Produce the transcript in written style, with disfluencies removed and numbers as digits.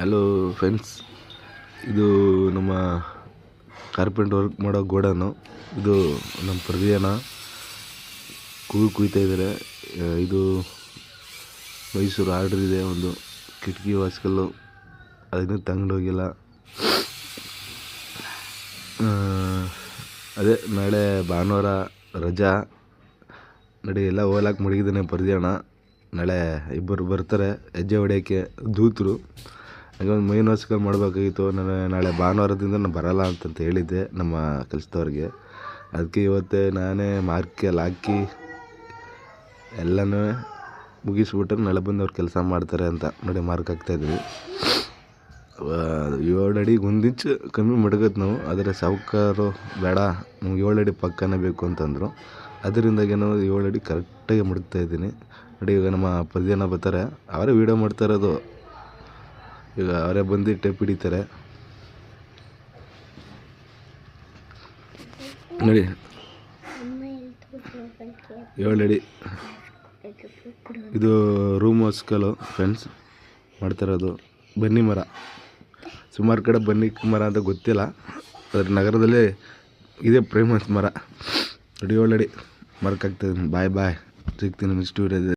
Hello friends, ಇದು ನಮ್ಮ ಕಾರ್ಪೆಂಟ್ work ಮಾಡೋ ಗೋಡನು. ಇದು ನಮ್ಮ ಪ್ರದಿಯನ ಕುಯ್ತಾ ಇದ್ದಾರೆ. ಇದು ಮೈಸೂರು ಆರ್ಡ್ರ್ ಇದೆ. ಒಂದು ಕಿಟಕಿ ವಾಸ್ಕಲ್ಲು ಅದನ್ನು ತಗೊಂಡೋಗಿಲ್ಲ. ಅದೇ ನಾಳೆ ಭಾನುವಾರ ರಜಾ ನಡಿ ಎಲ್ಲ ಹೋಗ್ಲಾಕ ಮಡಗಿದ್ದಾನೆ ಪ್ರದಿಯಣ. ನಾಳೆ ಇಬ್ಬರು ಬರ್ತಾರೆ ಹೆಜ್ಜೆ ಹೊಡೆಯೋಕ್ಕೆ, ದೂತರು. ಹಾಗೆ ಒಂದು ಮೈನ್ ವಾಸ್ಕಲ್ ಮಾಡಬೇಕಾಗಿತ್ತು. ನಾನು ನಾಳೆ ಭಾನುವಾರದಿಂದ ನಾನು ಬರೋಲ್ಲ ಅಂತಂತ ಹೇಳಿದ್ದೆ ನಮ್ಮ ಕೆಲಸದವ್ರಿಗೆ. ಅದಕ್ಕೆ ಇವತ್ತೇ ನಾನೇ ಮಾರ್ಕೆಲ್ಲ ಹಾಕಿ ಎಲ್ಲನೂ ಮುಗಿಸ್ಬಿಟ್ರೆ ನಾಳೆ ಬಂದು ಅವ್ರು ಕೆಲಸ ಮಾಡ್ತಾರೆ ಅಂತ ನೋಡಿ ಮಾರ್ಕ್ ಹಾಕ್ತಾಯಿದ್ವಿ. 7 ಅಡಿಗೆ 1 ಇಂಚ್ ಕಮ್ಮಿ ಮಡಗತ್ತೆ ನಾವು. ಆದರೆ ಸಾವುಕಾರು ಬೇಡ, ನಮ್ಗೆ 7 ಅಡಿ ಪಕ್ಕನೇ ಬೇಕು ಅಂತಂದರು. ಅದರಿಂದಾಗಿ ನಾವು 7 ಅಡಿ ಕರೆಕ್ಟಾಗಿ ಮಡಗ್ತಾಯಿದ್ದೀನಿ ನೋಡಿ. ಈಗ ನಮ್ಮ ಪ್ರದಿಯನ ಬರ್ತಾರೆ, ಅವರೇ ವೀಡಿಯೋ ಮಾಡ್ತಾ ಇರೋದು. ಈಗ ಅವರೇ ಬಂದು ಟೇಪ್ ಹಿಡಿತಾರೆ ನೋಡಿ. 7 ಅಡಿ ಇದು ರೂಮ್ ವಾಸ್ಕಲು ಫ್ರೆಂಡ್ಸ್ ಮಾಡ್ತಾಯಿರೋದು. ಬನ್ನಿ ಮರ, ಸುಮಾರು ಕಡೆ ಬನ್ನಿ ಮರ ಅಂತ ಗೊತ್ತಿಲ್ಲ, ಆದರೆ ನಗರದಲ್ಲಿ ಇದೇ ಫೇಮಸ್ ಮರ ನೋಡಿ. 7 ಅಡಿ ಮಾರ್ಕ್ ಆಗ್ತಾಯಿದ್ದೀನಿ. ಬಾಯ್ ಸಿಗ್ತೀನಿ ನೆಕ್ಸ್ಟ್ ವೀಡಿಯೋದಲ್ಲಿ.